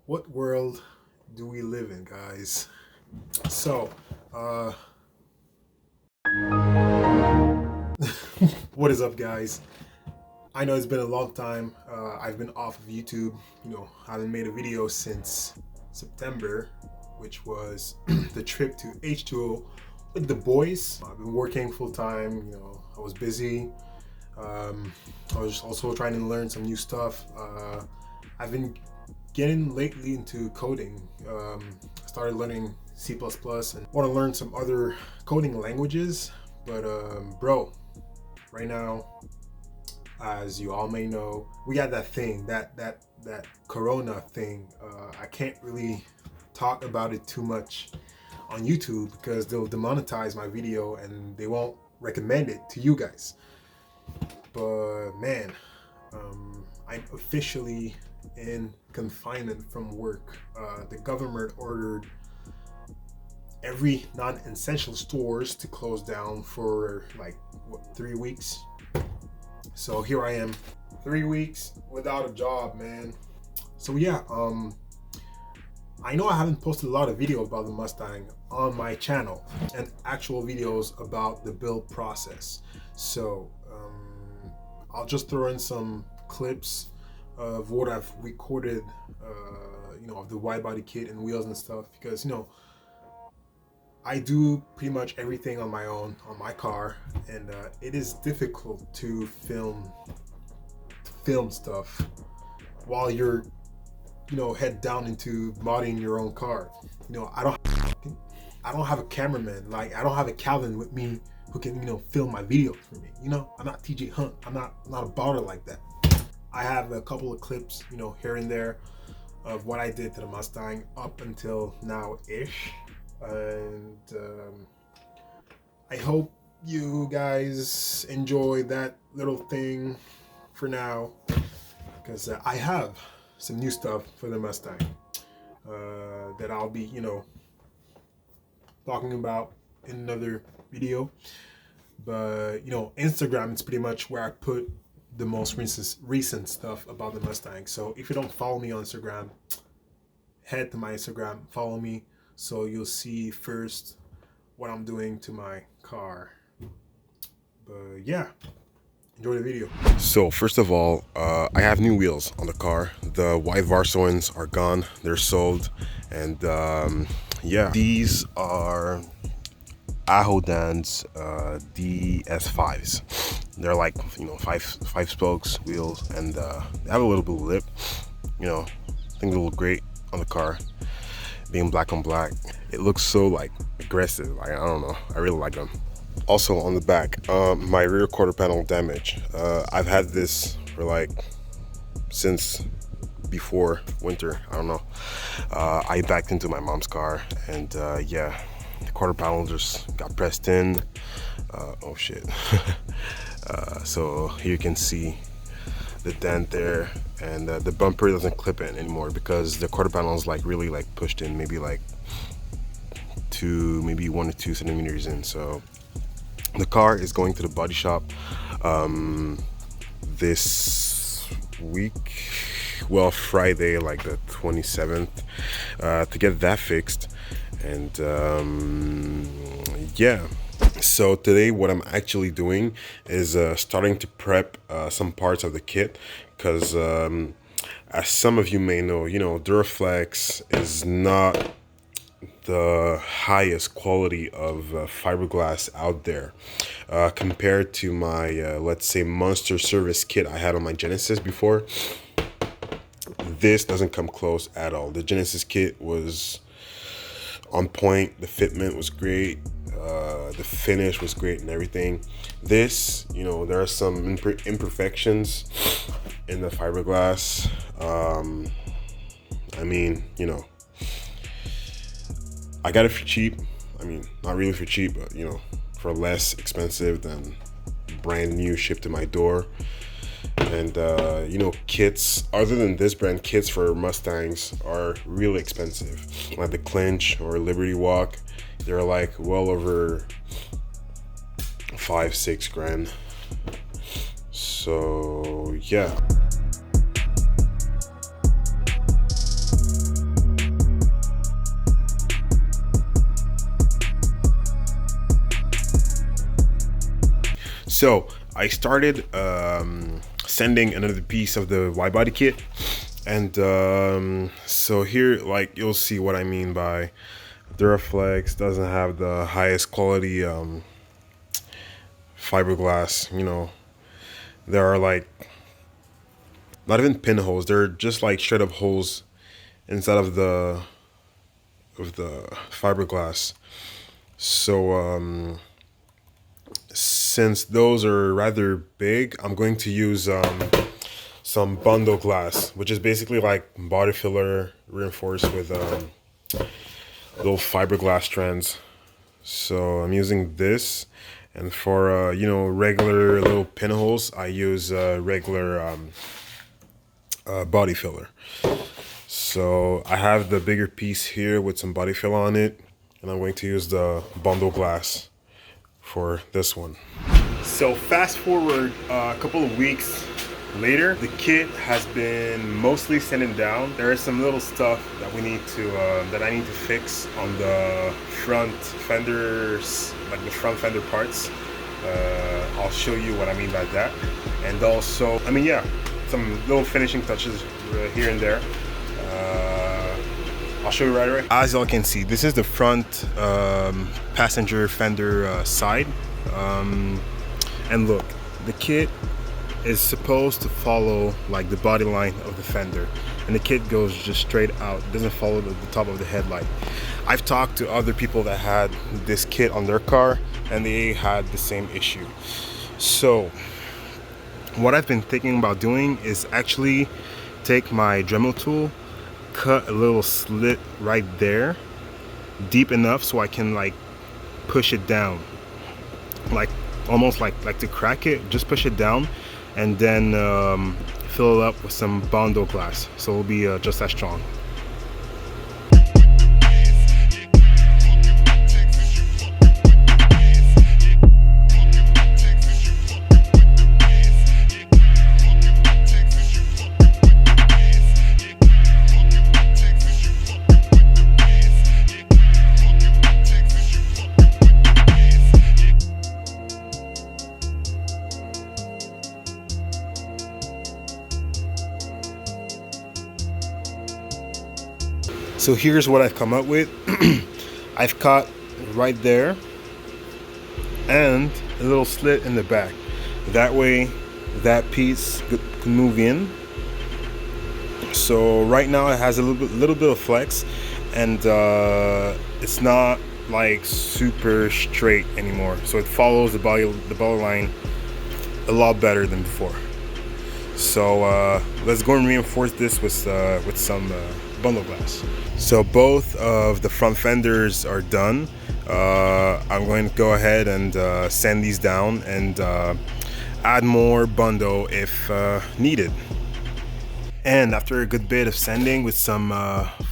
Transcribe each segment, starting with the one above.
What world do we live in, guys? So, what is up, guys? I know it's been a long time. I've been off of YouTube. I haven't made a video since September, which was the trip to H2O with the boys. I've been working full time. I was busy. I was also trying to learn some new stuff. I've been getting lately into coding. I started learning C++ and want to learn some other coding languages. But bro, right now, as you all may know, we got that thing, that Corona thing. I can't really talk about it too much on YouTube because they'll demonetize my video and they won't recommend it to you guys. But man, I'm officially in confinement from work. The government ordered every non-essential stores to close down for like 3 weeks. So here I am, 3 weeks without a job, man. So yeah, I know I haven't posted a lot of video about the Mustang on my channel and actual videos about the build process. So I'll just throw in some clips of what I've recorded, of the wide body kit and wheels and stuff, because I do pretty much everything on my own on my car, and it is difficult to film stuff while you're head down into modding your own car. I don't have a cameraman, like I don't have a Calvin with me who can film my videos for me. I'm not TJ Hunt. I'm not a bouter like that. I have a couple of clips here and there of what I did to the Mustang up until now ish, and I hope you guys enjoy that little thing for now, because I have some new stuff for the Mustang that I'll be talking about in another video. But Instagram is pretty much where I put the most recent stuff about the Mustang. So if you don't follow me on Instagram, head to my Instagram, follow me, so you'll see first what I'm doing to my car. But yeah, enjoy the video. So first of all, I have new wheels on the car. The white Varso ones are gone, they're sold. And yeah, these are Ahodan's DS5s. They're like five spokes wheels, and they have a little bit of lip. I think they look great on the car, being black on black. It looks so like aggressive. Like, I don't know, I really like them. Also on the back, my rear quarter panel damage. I've had this for since before winter. I don't know. I backed into my mom's car, and yeah, the quarter panel just got pressed in. Oh shit. So here you can see the dent there, and the bumper doesn't clip in anymore because the quarter panel is really pushed in, maybe 1 or 2 centimeters in. So the car is going to the body shop this week, well, Friday, like the 27th, to get that fixed. And yeah, so today what I'm actually doing is starting to prep some parts of the kit, because as some of you may know, Duraflex is not the highest quality of fiberglass out there compared to my let's say Monster Service kit I had on my Genesis before. This doesn't come close at all. The Genesis kit was on point, the fitment was great, the finish was great and everything. This, there are some imperfections in the fiberglass. I mean, I got it for cheap. I mean, not really for cheap, but for less expensive than brand new shipped to my door. And kits other than this brand, kits for Mustangs are really expensive, like the Clinch or Liberty Walk. They're well over 5-6 grand. So yeah. So I started sending another piece of the Widebody kit, and so here, like, you'll see what I mean by Duraflex doesn't have the highest quality fiberglass. You know, there are like not even pinholes; they're just like straight up holes inside of the fiberglass. So since those are rather big, I'm going to use some bundle glass, which is basically like body filler reinforced with little fiberglass strands. So I'm using this, and for you know, regular little pinholes, I use regular body filler. So I have the bigger piece here with some body fill on it, and I'm going to use the bundle glass for this one. So fast forward a couple of weeks later, the kit has been mostly sanded down. There is some little stuff that we need to that I need to fix on the front fenders, like the front fender parts. I'll show you what I mean by that, and also, I mean, yeah, some little finishing touches here and there. I'll show you right away. As y'all can see, this is the front passenger fender side. And look, the kit is supposed to follow like the body line of the fender, and the kit goes just straight out. It doesn't follow the top of the headlight. I've talked to other people that had this kit on their car, and they had the same issue. So what I've been thinking about doing is actually take my Dremel tool, cut a little slit right there, deep enough so I can like push it down, like almost like to crack it. Just push it down, and then fill it up with some bundle glass, so it'll be just as strong. So here's what I've come up with. I've cut right there and a little slit in the back. That way that piece can move in. So right now it has a little bit of flex, and it's not like super straight anymore. So it follows the body line a lot better than before. So let's go and reinforce this with some bundle glass. So both of the front fenders are done. I'm going to go ahead and sand these down and add more bundle if needed. And after a good bit of sanding with some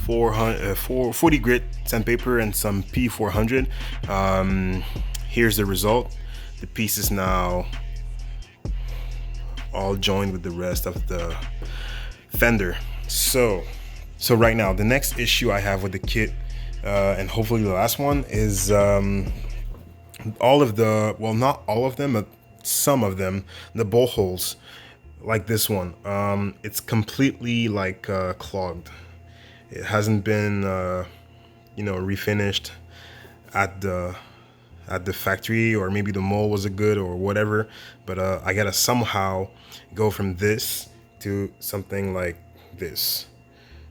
40 grit sandpaper and some P400, here's the result. The piece is now all joined with the rest of the fender. So right now, the next issue I have with the kit, and hopefully the last one, is all of the, well, not all of them, but some of them, the bolt holes, like this one. It's completely like clogged. It hasn't been, you know, refinished at the factory, or maybe the mold wasn't good or whatever. But I gotta somehow go from this to something like this.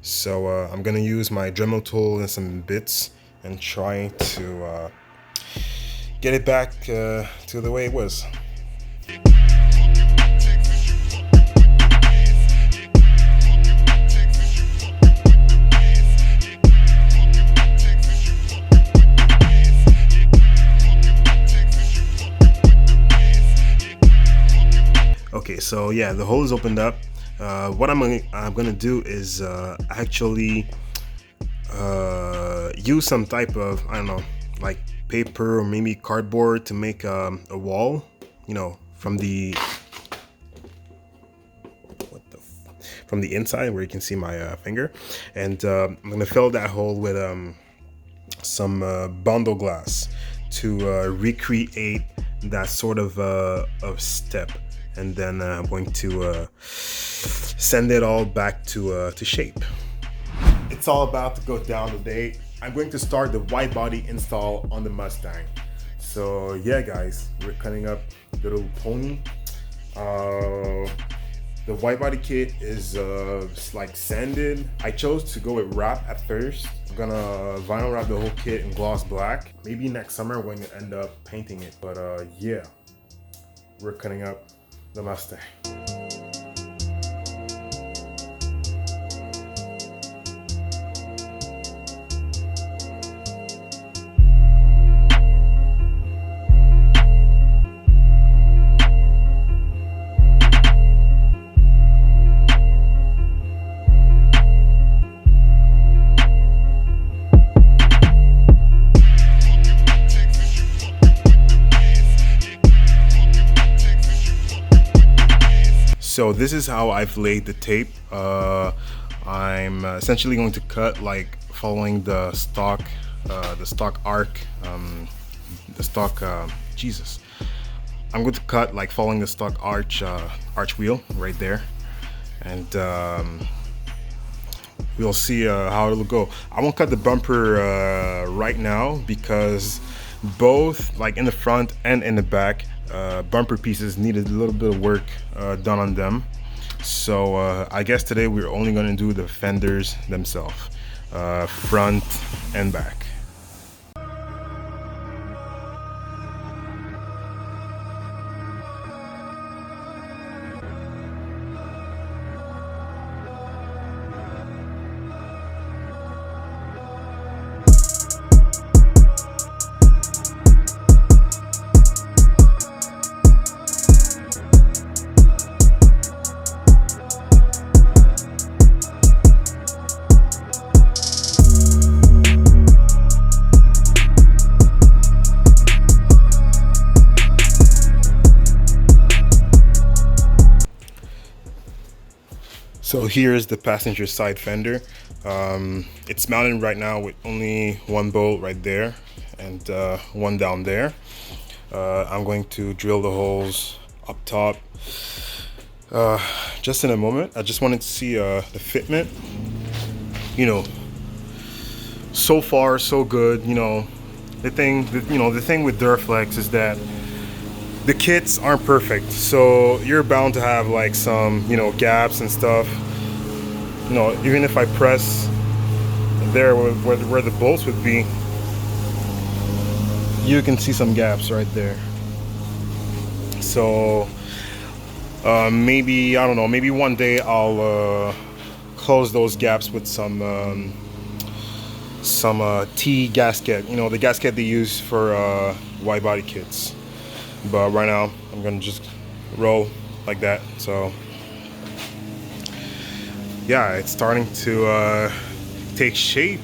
So I'm gonna use my Dremel tool and some bits and try to get it back to the way it was. Okay, so yeah, the hole is opened up. What I'm gonna do is actually use some type of, I don't know, like paper or maybe cardboard to make a wall, you know, from the inside where you can see my finger, and I'm gonna fill that hole with some bundle glass to recreate that sort of step, and then I'm going to send it all back to shape. It's all about to go down today. I'm going to start the wide body install on the Mustang. So yeah, guys, we're cutting up the little pony. The wide body kit is like sanded. I chose to go with wrap at first. I'm gonna vinyl wrap the whole kit in gloss black. Maybe next summer when we end up painting it. But yeah, we're cutting up the Mustang. So this is how I've laid the tape. I'm essentially going to cut like following the stock arc, Jesus. I'm going to cut like following the stock arch wheel right there, and we'll see how it'll go. I won't cut the bumper right now because both like in the front and in the back bumper pieces needed a little bit of work done on them. So I guess today we're only going to do the fenders themselves, front and back. So here's the passenger side fender. It's mounted right now with only one bolt right there and one down there. I'm going to drill the holes up top just in a moment. I just wanted to see the fitment. You know, so far so good. You know, the thing with Duraflex is that the kits aren't perfect, so you're bound to have like some, you know, gaps and stuff. You know, even if I press there where the bolts would be, you can see some gaps right there. So maybe, I don't know, maybe one day I'll close those gaps with some T gasket, you know, the gasket they use for wide body kits. But right now I'm gonna just roll like that. So yeah, it's starting to take shape.